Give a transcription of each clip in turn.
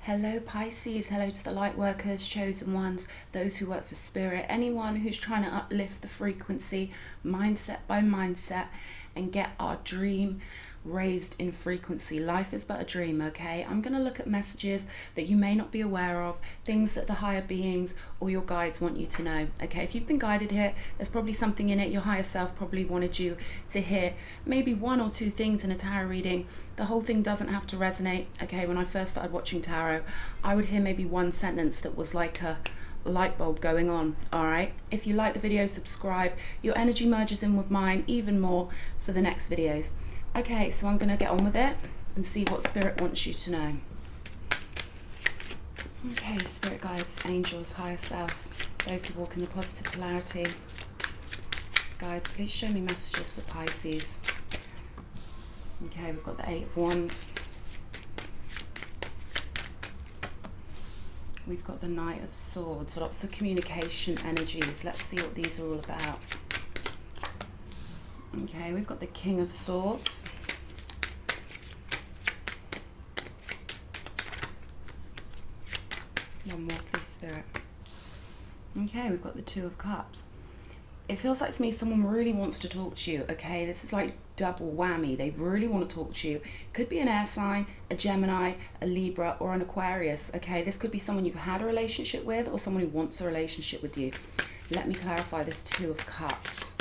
Hello Pisces, hello to the Lightworkers, chosen ones, those who work for spirit, anyone who's trying to uplift the frequency, mindset by mindset, and get our dream raised in frequency. Life is but a dream, okay? I'm going to look at messages that you may not be aware of, things that the higher beings or your guides want you to know, okay? If you've been guided here, there's probably something in it. Your higher self probably wanted you to hear maybe one or two things in a tarot reading. The whole thing doesn't have to resonate, okay? When I first started watching tarot, I would hear maybe one sentence that was like a light bulb going on. All right, if you like the video, subscribe. Your energy merges in with mine even more for the next videos. Okay, so I'm going to get on with it and see what spirit wants you to know. Okay, spirit guides, angels, higher self, those who walk in the positive polarity. Guys, please show me messages for Pisces. Okay, we've got the Eight of Wands. We've got the Knight of Swords, lots of communication energies. Let's see what these are all about. Okay, we've got the King of Swords. One more, please, Spirit. Okay, we've got the Two of Cups. It feels like to me someone really wants to talk to you, okay? This is like double whammy. They really want to talk to you. Could be an air sign, a Gemini, a Libra, or an Aquarius, okay? This could be someone you've had a relationship with or someone who wants a relationship with you. Let me clarify this Two of Cups.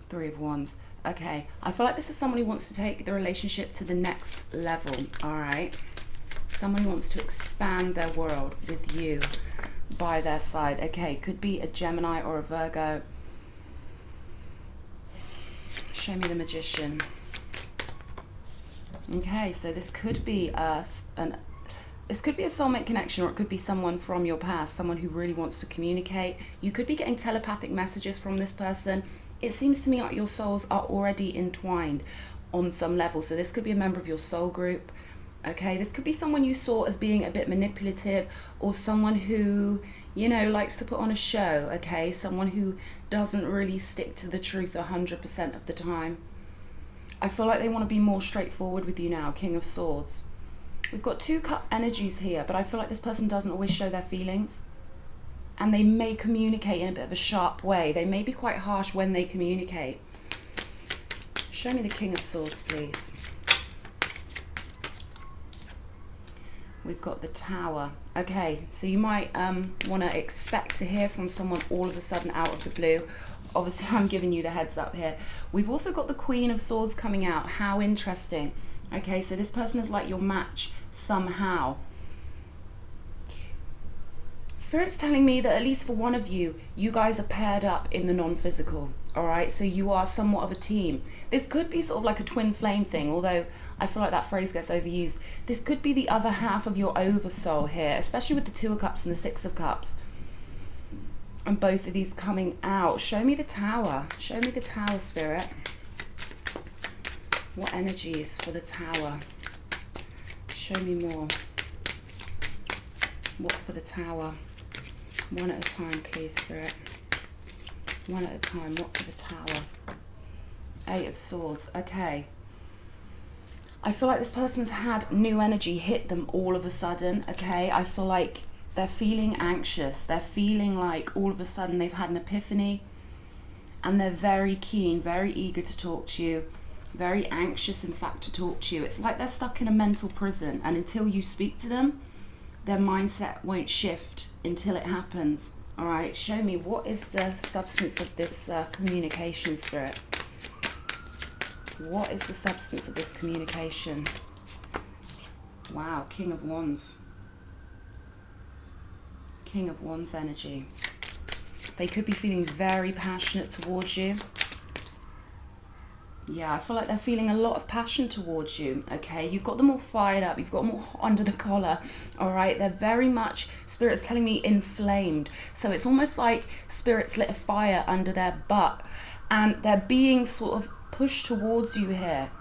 Three of Wands. Okay, I feel like this is someone who wants to take the relationship to the next level, all right? Someone who wants to expand their world with you by their side. Okay, could be a Gemini or a Virgo. Show me the Magician. Okay, so this could be this could be a soulmate connection, or it could be someone from your past, someone who really wants to communicate. You could be getting telepathic messages from this person. It seems to me like your souls are already entwined on some level. So this could be a member of your soul group. Okay, this could be someone you saw as being a bit manipulative, or someone who, you know, likes to put on a show, okay? Someone who doesn't really stick to the truth 100% of the time. I feel like they want to be more straightforward with you now, King of Swords. We've got two cup energies here, but I feel like this person doesn't always show their feelings. And they may communicate in a bit of a sharp way. They may be quite harsh when they communicate. Show me the King of Swords, please. We've got the Tower. Okay, so you might want to expect to hear from someone all of a sudden out of the blue. Obviously, I'm giving you the heads up here. We've also got the Queen of Swords coming out. How interesting. Okay, so this person is like your match somehow. Spirit's telling me that at least for one of you, you guys are paired up in the non-physical. All right, so you are somewhat of a team. This could be sort of like a twin flame thing, although I feel like that phrase gets overused. This could be the other half of your oversoul here, especially with the Two of Cups and the Six of Cups. And both of these coming out. Show me the Tower. Show me the Tower, Spirit. What energies for the Tower? Show me more. What for the Tower? One at a time, please, Spirit. One at a time. What for the Tower? Eight of Swords. Okay. I feel like this person's had new energy hit them all of a sudden, okay? I feel like they're feeling anxious. They're feeling like all of a sudden they've had an epiphany, and they're very keen, very eager to talk to you, very anxious, in fact, to talk to you. It's like they're stuck in a mental prison, and until you speak to them, their mindset won't shift until it happens. All right, show me, what is the substance of this communication, Spirit? What is the substance of this communication? Wow, King of Wands. King of Wands energy. They could be feeling very passionate towards you. Yeah, I feel like they're feeling a lot of passion towards you, okay? You've got them all fired up. You've got them all under the collar, all right? They're very much, Spirit's telling me, inflamed. So it's almost like Spirit's lit a fire under their butt, and they're being sort of pushed towards you here.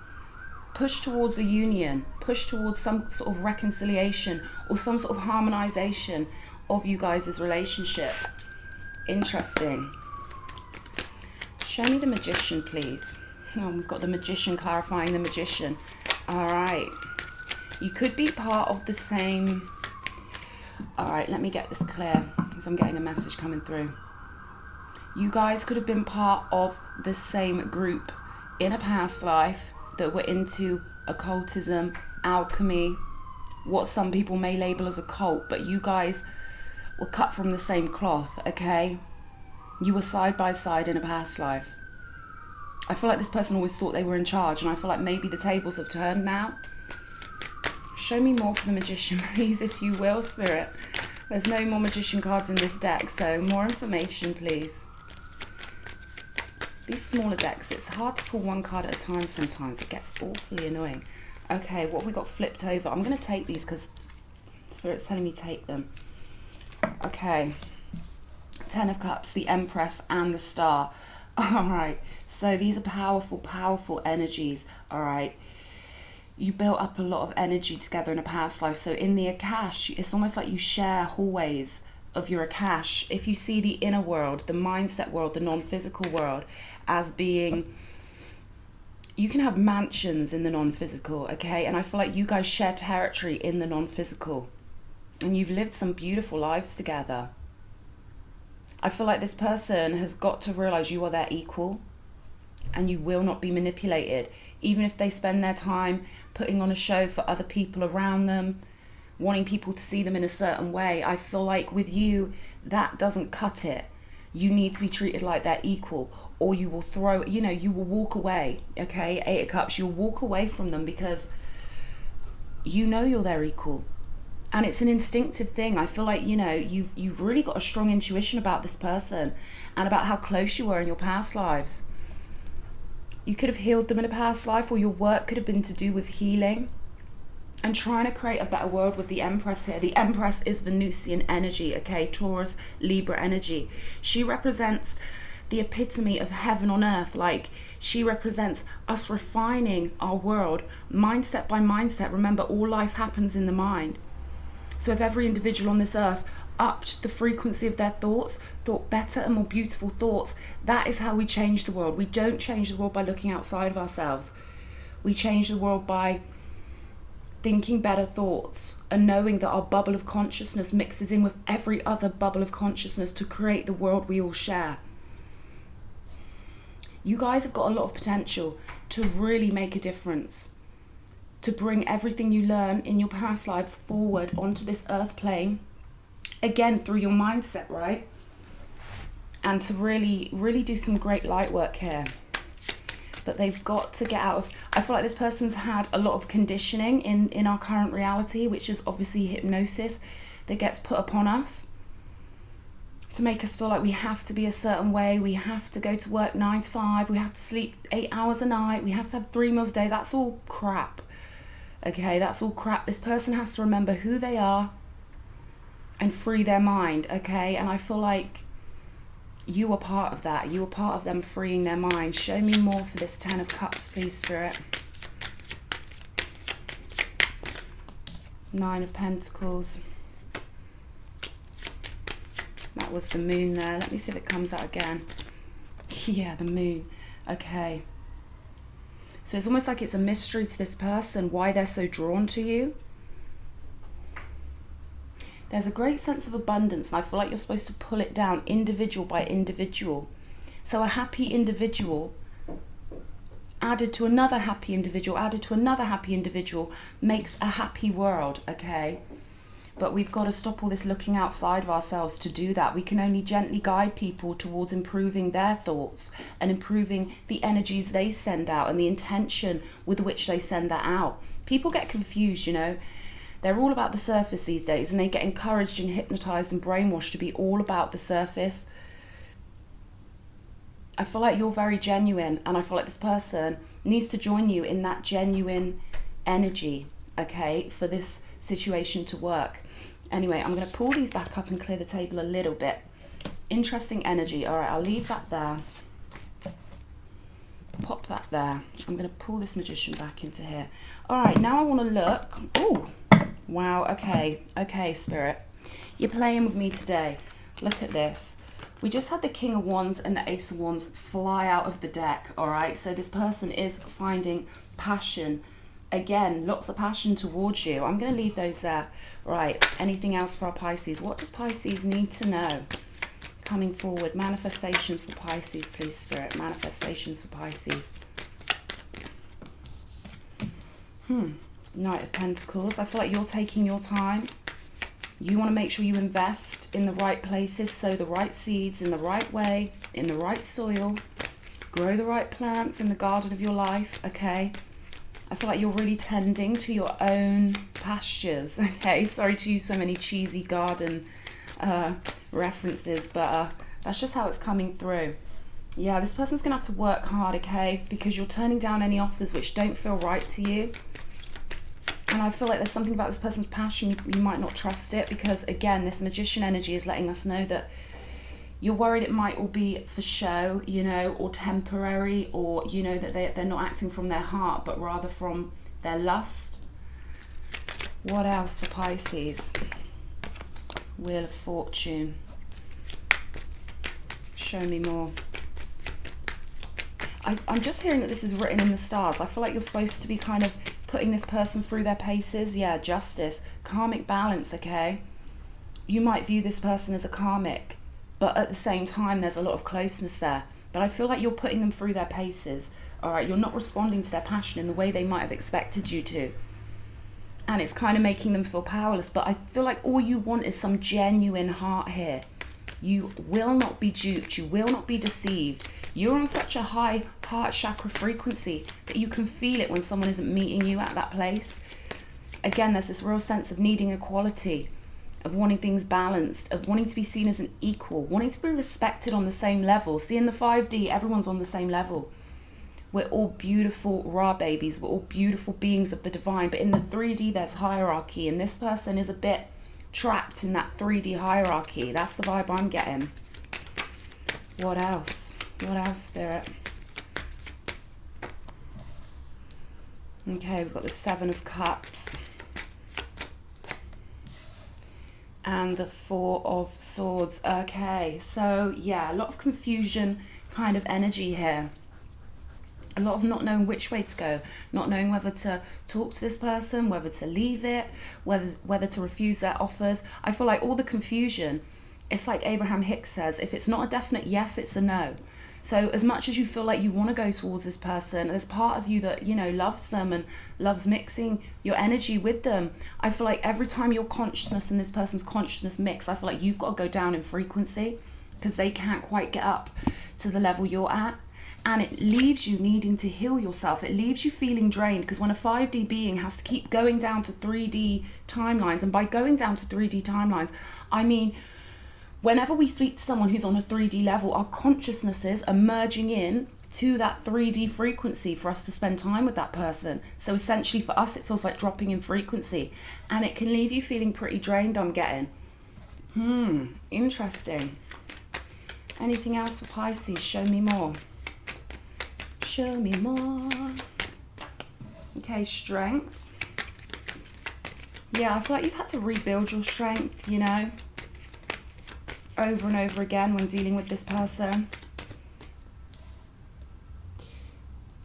Pushed towards a union. Pushed towards some sort of reconciliation or some sort of harmonization of you guys' relationship. Interesting. Show me the Magician, please. Oh, we've got the Magician clarifying the Magician. All right. You could be part of the same... All right, let me get this clear because I'm getting a message coming through. You guys could have been part of the same group in a past life that were into occultism, alchemy, what some people may label as a cult, but you guys were cut from the same cloth, okay? You were side by side in a past life. I feel like this person always thought they were in charge, and I feel like maybe the tables have turned now. Show me more for the Magician, please, if you will, Spirit. There's no more Magician cards in this deck, so more information, please. These smaller decks, it's hard to pull one card at a time sometimes. It gets awfully annoying. Okay, what have we got flipped over? I'm going to take these because Spirit's telling me take them. Okay. 10 of Cups, the Empress, and the Star. All right. So these are powerful, powerful energies. All right. You built up a lot of energy together in a past life. So in the Akash, it's almost like you share hallways of your Akash. If you see the inner world, the mindset world, the non-physical world as being... You can have mansions in the non-physical, okay? And I feel like you guys share territory in the non-physical. And you've lived some beautiful lives together. I feel like this person has got to realize you are their equal. And you will not be manipulated. Even if they spend their time putting on a show for other people around them, wanting people to see them in a certain way. I feel like with you, that doesn't cut it. You need to be treated like they're equal, or you will throw, you know, you will walk away, okay? 8 of Cups, you'll walk away from them because you know you're their equal. And it's an instinctive thing. I feel like, you know, you've really got a strong intuition about this person and about how close you were in your past lives. You could have healed them in a past life, or your work could have been to do with healing and trying to create a better world with the Empress here. The Empress is Venusian energy, okay? Taurus, Libra energy. She represents the epitome of heaven on earth. Like, she represents us refining our world mindset by mindset. Remember, all life happens in the mind. So if every individual on this earth upped the frequency of their thoughts, thought better and more beautiful thoughts, that is how we change the world. We don't change the world by looking outside of ourselves. We change the world by thinking better thoughts and knowing that our bubble of consciousness mixes in with every other bubble of consciousness to create the world we all share. You guys have got a lot of potential to really make a difference, to bring everything you learn in your past lives forward onto this earth plane, again through your mindset, right? And to really, really do some great light work here. But they've got to get out of... I feel like this person's had a lot of conditioning in our current reality, which is obviously hypnosis that gets put upon us to make us feel like we have to be a certain way. We have to go to work 9 to 5. We have to sleep 8 hours a night. We have to have 3 meals a day. That's all crap. Okay, that's all crap. This person has to remember who they are and free their mind, okay? And I feel like you are part of that. You are part of them freeing their mind. Show me more for this 10 of Cups, please, Spirit. 9 of Pentacles. That was the Moon there. Let me see if it comes out again. Yeah, the Moon. Okay. So it's almost like it's a mystery to this person why they're so drawn to you. There's a great sense of abundance, and I feel like you're supposed to pull it down individual by individual. So a happy individual added to another happy individual, added to another happy individual, makes a happy world, okay? But we've got to stop all this looking outside of ourselves to do that. We can only gently guide people towards improving their thoughts and improving the energies they send out and the intention with which they send that out. People get confused, you know. They're all about the surface these days, and they get encouraged and hypnotized and brainwashed to be all about the surface. I feel like you're very genuine, and I feel like this person needs to join you in that genuine energy, okay, for this situation to work. Anyway, I'm going to pull these back up and clear the table a little bit. Interesting energy. All right, I'll leave that there. Pop that there. I'm going to pull this Magician back into here. All right, now I want to look. Oh, wow. Okay, Spirit. You're playing with me today. Look at this. We just had the King of Wands and the Ace of Wands fly out of the deck, all right? So this person is finding passion again, lots of passion towards you. I'm going to leave those there. Right, anything else for our Pisces? What does Pisces need to know coming forward? Manifestations for Pisces, please, Spirit. Manifestations for Pisces. Knight of Pentacles. I feel like you're taking your time. You want to make sure you invest in the right places, sow the right seeds in the right way, in the right soil, grow the right plants in the garden of your life, okay? I feel like you're really tending to your own pastures, okay? Sorry to use so many cheesy garden references, but that's just how it's coming through. Yeah, this person's going to have to work hard, okay? Because you're turning down any offers which don't feel right to you. And I feel like there's something about this person's passion, you might not trust it, because again, this Magician energy is letting us know that you're worried it might all be for show, you know, or temporary, or, you know, that they're not acting from their heart, but rather from their lust. What else for Pisces? Wheel of Fortune. Show me more. I'm just hearing that this is written in the stars. I feel like you're supposed to be kind of putting this person through their paces. Yeah, justice, karmic balance, okay? You might view this person as a karmic, but at the same time, there's a lot of closeness there. But I feel like you're putting them through their paces, all right? You're not responding to their passion in the way they might have expected you to. And it's kind of making them feel powerless. But I feel like all you want is some genuine heart here. You will not be duped. You will not be deceived. You're on such a high heart chakra frequency that you can feel it when someone isn't meeting you at that place. Again, there's this real sense of needing equality, of wanting things balanced, of wanting to be seen as an equal, wanting to be respected on the same level. See, in the 5D, everyone's on the same level. We're all beautiful Ra babies. We're all beautiful beings of the divine. But in the 3D, there's hierarchy. And this person is a bit trapped in that 3D hierarchy. That's the vibe I'm getting. What else? What else, Spirit? Okay, we've got the 7 of Cups. And the 4 of Swords. Okay, so yeah, a lot of confusion kind of energy here. A lot of not knowing which way to go, not knowing whether to talk to this person, whether to leave it, whether to refuse their offers. I feel like all the confusion, it's like Abraham Hicks says, if it's not a definite yes, it's a no. So as much as you feel like you want to go towards this person, there's part of you that, you know, loves them and loves mixing your energy with them. I feel like every time your consciousness and this person's consciousness mix, I feel like you've got to go down in frequency because they can't quite get up to the level you're at. And it leaves you needing to heal yourself. It leaves you feeling drained, because when a 5D being has to keep going down to 3D timelines, and by going down to 3D timelines, I mean, whenever we speak to someone who's on a 3D level, our consciousnesses are merging in to that 3D frequency for us to spend time with that person. So essentially for us, it feels like dropping in frequency, and it can leave you feeling pretty drained, I'm getting. Interesting. Anything else for Pisces? Show me more. Show me more. Okay, strength. Yeah, I feel like you've had to rebuild your strength, you know, over and over again when dealing with this person.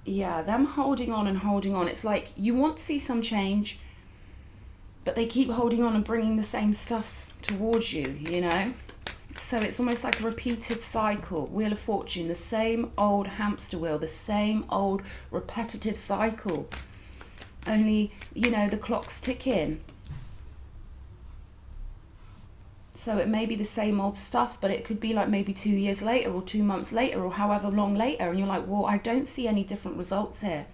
Yeah, them holding on and holding on. It's like you want to see some change, but they keep holding on and bringing the same stuff towards you, you know. So it's almost like a repeated cycle. Wheel of Fortune, the same old hamster wheel, the same old repetitive cycle. Only, you know, the clock's ticking. So it may be the same old stuff, but it could be like maybe 2 years later or 2 months later or however long later. And you're like, well, I don't see any different results here.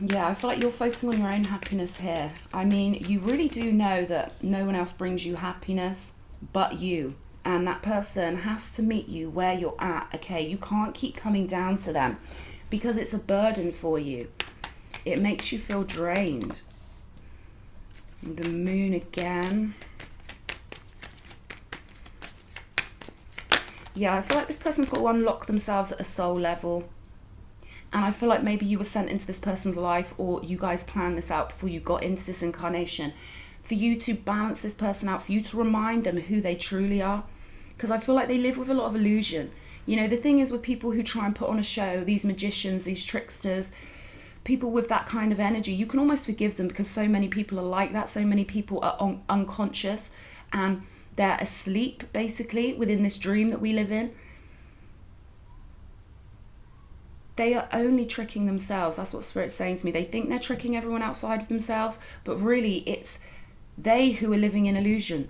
Yeah, I feel like you're focusing on your own happiness here. I mean, you really do know that no one else brings you happiness but you. And that person has to meet you where you're at, okay? You can't keep coming down to them because it's a burden for you. It makes you feel drained. The Moon again. Yeah, I feel like this person's got to unlock themselves at a soul level. And I feel like maybe you were sent into this person's life, or you guys planned this out before you got into this incarnation, for you to balance this person out, for you to remind them who they truly are. Because I feel like they live with a lot of illusion. You know, the thing is with people who try and put on a show, these magicians, these tricksters, people with that kind of energy, you can almost forgive them because so many people are like that. So many people are unconscious and they're asleep basically within this dream that we live in. They are only tricking themselves. That's what Spirit's saying to me. They think they're tricking everyone outside of themselves, but really it's they who are living in illusion.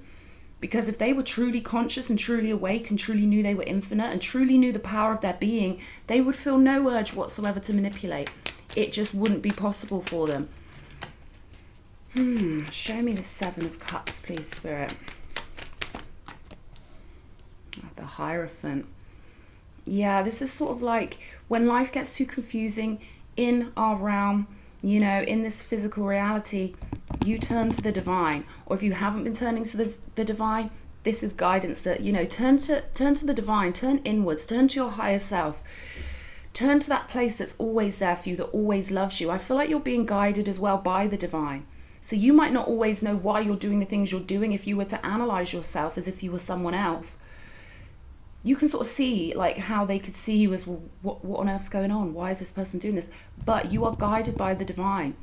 Because if they were truly conscious and truly awake and truly knew they were infinite and truly knew the power of their being, they would feel no urge whatsoever to manipulate. It just wouldn't be possible for them. Show me the Seven of Cups, please, Spirit. The Hierophant. Yeah, this is sort of like when life gets too confusing in our realm, you know, in this physical reality, you turn to the divine. Or if you haven't been turning to the divine, this is guidance that, you know, turn to the divine, turn inwards, turn to your higher self. Turn to that place that's always there for you, that always loves you. I feel like you're being guided as well by the divine. So you might not always know why you're doing the things you're doing. If you were to analyze yourself as if you were someone else, you can sort of see like how they could see you as, well, what on earth's going on? Why is this person doing this? But you are guided by the divine.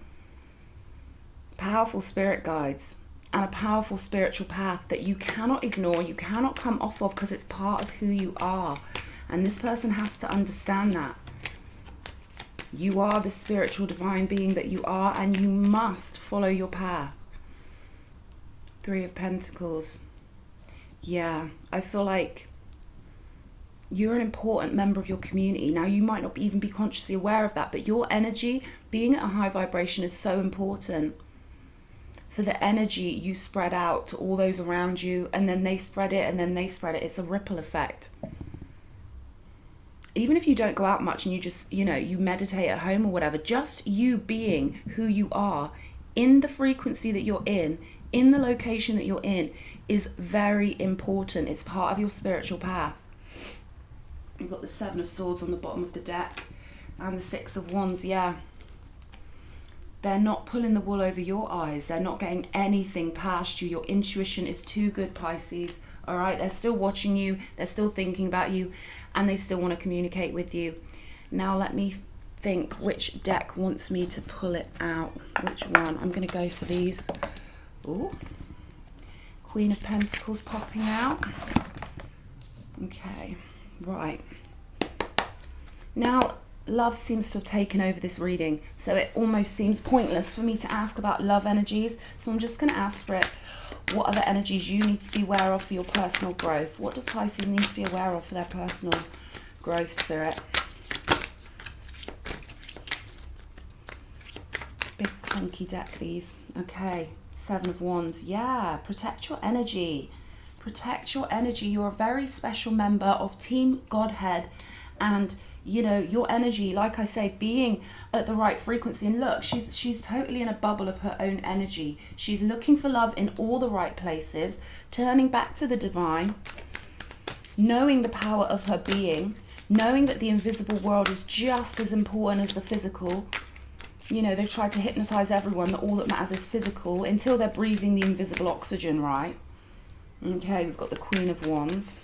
Powerful spirit guides and a powerful spiritual path that you cannot ignore, you cannot come off of, because it's part of who you are. And this person has to understand that. You are the spiritual divine being that you are, and you must follow your path. Three of Pentacles. Yeah, I feel like you're an important member of your community. Now, you might not even be consciously aware of that, but your energy, being at a high vibration, is so important. For the energy you spread out to all those around you, and then they spread it, and then they spread it. It's a ripple effect. Even if you don't go out much and you just, you know, you meditate at home or whatever, just you being who you are in the frequency that you're in the location that you're in, is very important. It's part of your spiritual path. You've got the Seven of Swords on the bottom of the deck and the Six of Wands. Yeah. They're not pulling the wool over your eyes. They're not getting anything past you. Your intuition is too good, Pisces. All right. They're still watching you. They're still thinking about you, and they still want to communicate with you. Now let me think which deck wants me to pull it out. Which one? I'm going to go for these. Ooh. Queen of Pentacles popping out. Okay. Right. Now, love seems to have taken over this reading, so it almost seems pointless for me to ask about love energies. So I'm just going to ask for it. What other energies you need to be aware of for your personal growth? What does Pisces need to be aware of for their personal growth, Spirit? Big clunky deck, these. Okay. Seven of Wands. Yeah. Protect your energy. Protect your energy. You're a very special member of Team Godhead, and you know your energy, like I say, being at the right frequency. And look, she's totally in a bubble of her own energy. She's looking for love in all the right places, turning back to the divine, knowing the power of her being, knowing that the invisible world is just as important as the physical. You know, they've tried to hypnotize everyone that all that matters is physical until they're breathing the invisible oxygen, right? Okay, we've got the Queen of Wands.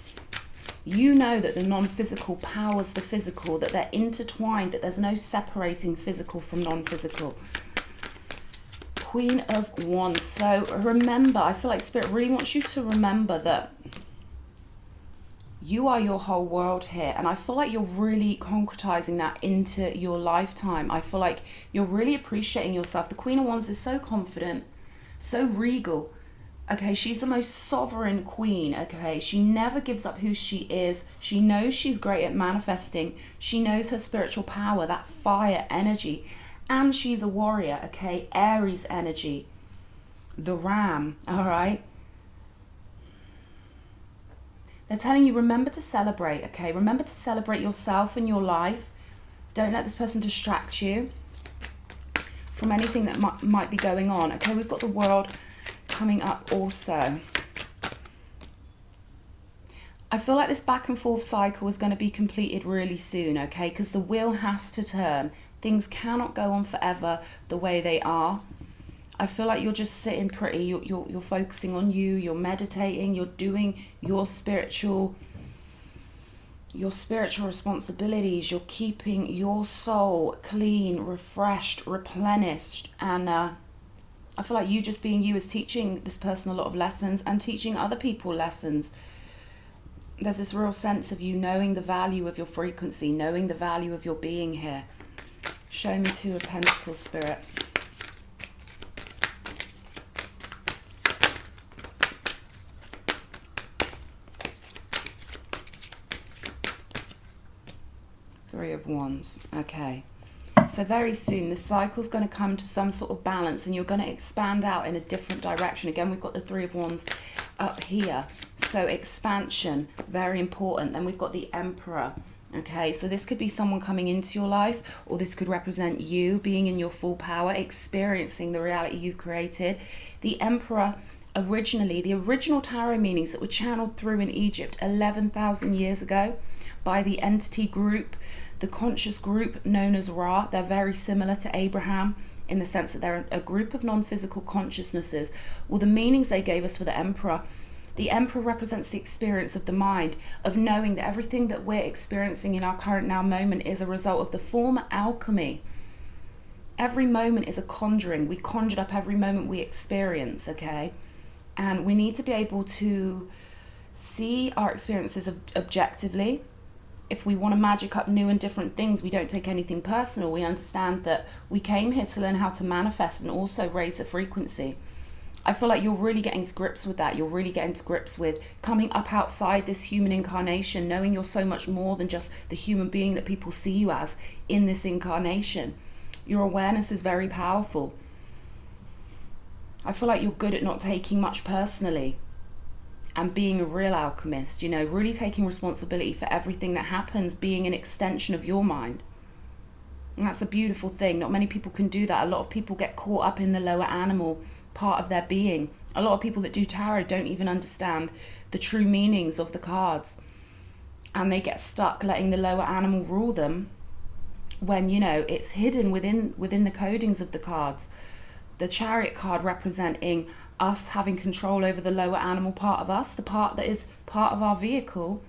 You know that the non-physical powers the physical, that they're intertwined, that there's no separating physical from non-physical. Queen of Wands. So remember, I feel like Spirit really wants you to remember that you are your whole world here. And I feel like you're really concretizing that into your lifetime. I feel like you're really appreciating yourself. The Queen of Wands is so confident, so regal. Okay, she's the most sovereign queen, okay? She never gives up who she is. She knows she's great at manifesting. She knows her spiritual power, that fire energy. And she's a warrior, okay? Aries energy. The ram, all right? They're telling you, remember to celebrate, okay? Remember to celebrate yourself and your life. Don't let this person distract you from anything that might be going on, okay? We've got the World coming up also. I feel like this back and forth cycle is going to be completed really soon, okay? Because the wheel has to turn. Things cannot go on forever the way they are. I feel like you're just sitting pretty. You're focusing on you. You're meditating. You're doing your spiritual your spiritual responsibilities. You're keeping your soul clean, refreshed, replenished. And I feel like you just being you is teaching this person a lot of lessons and teaching other people lessons. There's this real sense of you knowing the value of your frequency, knowing the value of your being here. Show me Two of Pentacles, Spirit. Three of Wands. Okay. So very soon the cycle's going to come to some sort of balance and you're going to expand out in a different direction. Again, we've got the Three of Wands up here. So expansion, very important. Then we've got the Emperor. Okay, so this could be someone coming into your life, or this could represent you being in your full power, experiencing the reality you've created. The Emperor, originally, the original tarot meanings that were channeled through in Egypt 11,000 years ago by the entity group, the conscious group known as Ra. They're very similar to Abraham in the sense that they're a group of non-physical consciousnesses. Well, the meanings they gave us for the Emperor represents the experience of the mind, of knowing that everything that we're experiencing in our current now moment is a result of the form alchemy. Every moment is a conjuring. We conjured up every moment we experience, okay? And we need to be able to see our experiences objectively. If we want to magic up new and different things, we don't take anything personal. We understand that we came here to learn how to manifest and also raise the frequency. I feel like you're really getting to grips with that. You're really getting to grips with coming up outside this human incarnation, knowing you're so much more than just the human being that people see you as in this incarnation. Your awareness is very powerful. I feel like you're good at not taking much personally and being a real alchemist, you know, really taking responsibility for everything that happens, being an extension of your mind. And that's a beautiful thing. Not many people can do that. A lot of people get caught up in the lower animal part of their being. A lot of people that do tarot don't even understand the true meanings of the cards, and they get stuck letting the lower animal rule them when, you know, it's hidden within the codings of the cards. The Chariot card representing us having control over the lower animal part of us, the part that is part of our vehicle,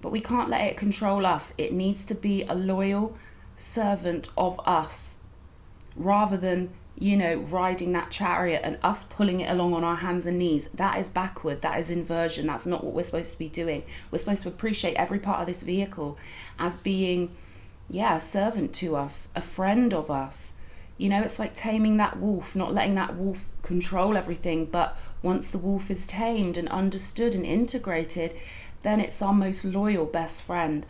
but we can't let it control us. It needs to be a loyal servant of us rather than, you know, riding that chariot and us pulling it along on our hands and knees. That is backward. That is inversion. That's not what we're supposed to be doing. We're supposed to appreciate every part of this vehicle as being, yeah, a servant to us, a friend of us. You know, it's like taming that wolf, not letting that wolf control everything. But once the wolf is tamed and understood and integrated, then it's our most loyal best friend.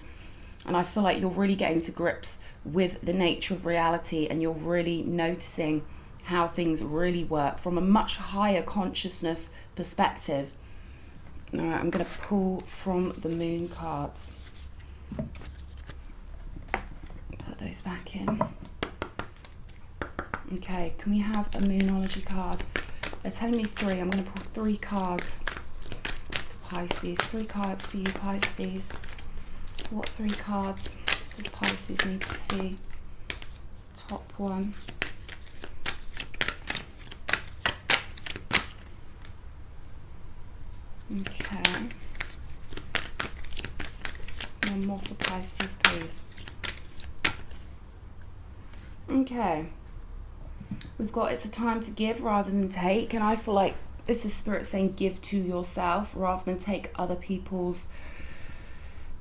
And I feel like you're really getting to grips with the nature of reality, and you're really noticing how things really work from a much higher consciousness perspective. All right, I'm going to pull from the moon cards. Put those back in. Okay, can we have a Moonology card? They're telling me three. I'm going to pull three cards for Pisces. Three cards for you, Pisces. What three cards does Pisces need to see? Top one. Okay. One more for Pisces, please. Okay. We've got it's a time to give rather than take, and I feel like this is Spirit saying give to yourself rather than take other people's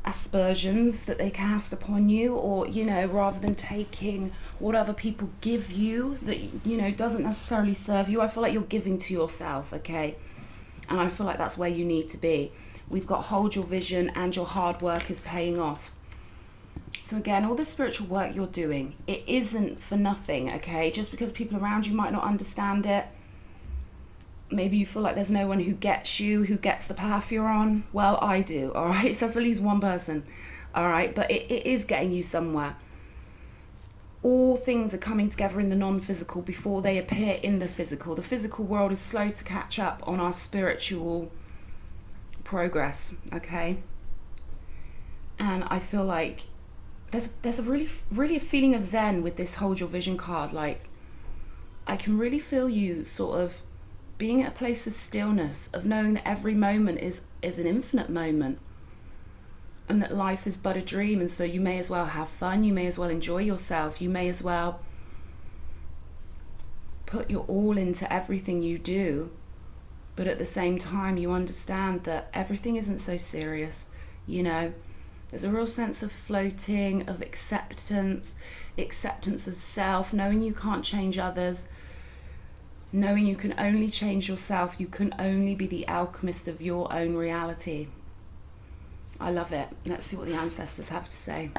aspersions that they cast upon you, or, you know, rather than taking what other people give you that, you know, doesn't necessarily serve you. I feel like you're giving to yourself, okay? And I feel like that's where you need to be. We've got hold your vision and your hard work is paying off. So again, all the spiritual work you're doing, it isn't for nothing, okay? Just because people around you might not understand it, maybe you feel like there's no one who gets you, who gets the path you're on. Well, I do, all right? So that's at least one person, all right? But it is getting you somewhere. All things are coming together in the non-physical before they appear in the physical. The physical world is slow to catch up on our spiritual progress, okay? And I feel like there's a really a feeling of zen with this hold your vision card. Like, I can really feel you sort of being at a place of stillness, of knowing that every moment is an infinite moment. and that life is but a dream, and so you may as well have fun, you may as well enjoy yourself, you may as well put your all into everything you do. But at the same time, you understand that everything isn't so serious, you know. There's a real sense of floating, of acceptance of self, knowing you can't change others, knowing you can only change yourself, you can only be the alchemist of your own reality. I love it. Let's see what the ancestors have to say.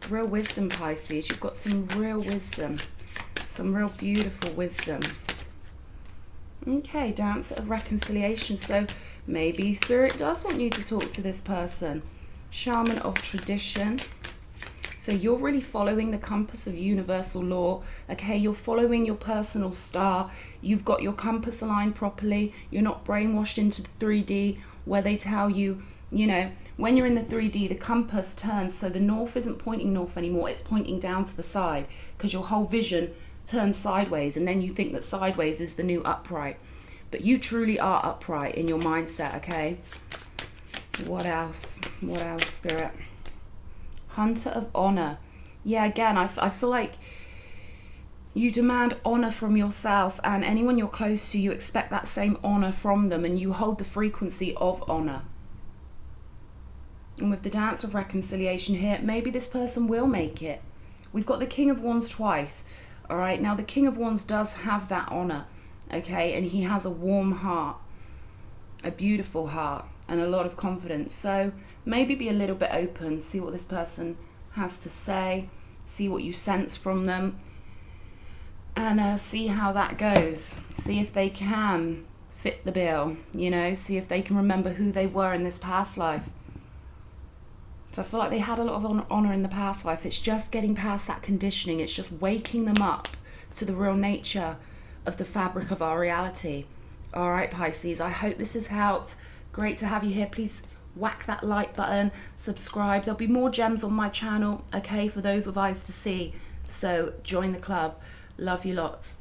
Real wisdom, Pisces. You've got some real wisdom. Some real beautiful wisdom. Okay, Dancer of Reconciliation. So maybe Spirit does want you to talk to this person. Shaman of Tradition. So you're really following the compass of universal law. Okay, you're following your personal star. You've got your compass aligned properly. You're not brainwashed into the 3D where they tell you, you know, when you're in the 3D, the compass turns. So the north isn't pointing north anymore. It's pointing down to the side because your whole vision turns sideways. And then you think that sideways is the new upright. But you truly are upright in your mindset, okay? What else? What else, Spirit? Hunter of Honor. Yeah, again, I feel like you demand honor from yourself, and anyone you're close to, you expect that same honor from them, and you hold the frequency of honor. And with the Dance of Reconciliation here, maybe this person will make it. We've got the King of Wands twice. All right, now the King of Wands does have that honor, okay, and he has a warm heart, a beautiful heart, and a lot of confidence. So maybe be a little bit open, see what this person has to say, see what you sense from them, and see how that goes. See if they can fit the bill, you know, see if they can remember who they were in this past life. So I feel like they had a lot of honor in the past life. It's just getting past that conditioning. It's just waking them up to the real nature of the fabric of our reality. All right, Pisces, I hope this has helped. Great to have you here. Please whack that like button, subscribe. There'll be more gems on my channel, okay, for those with eyes to see. So join the club. Love you lots.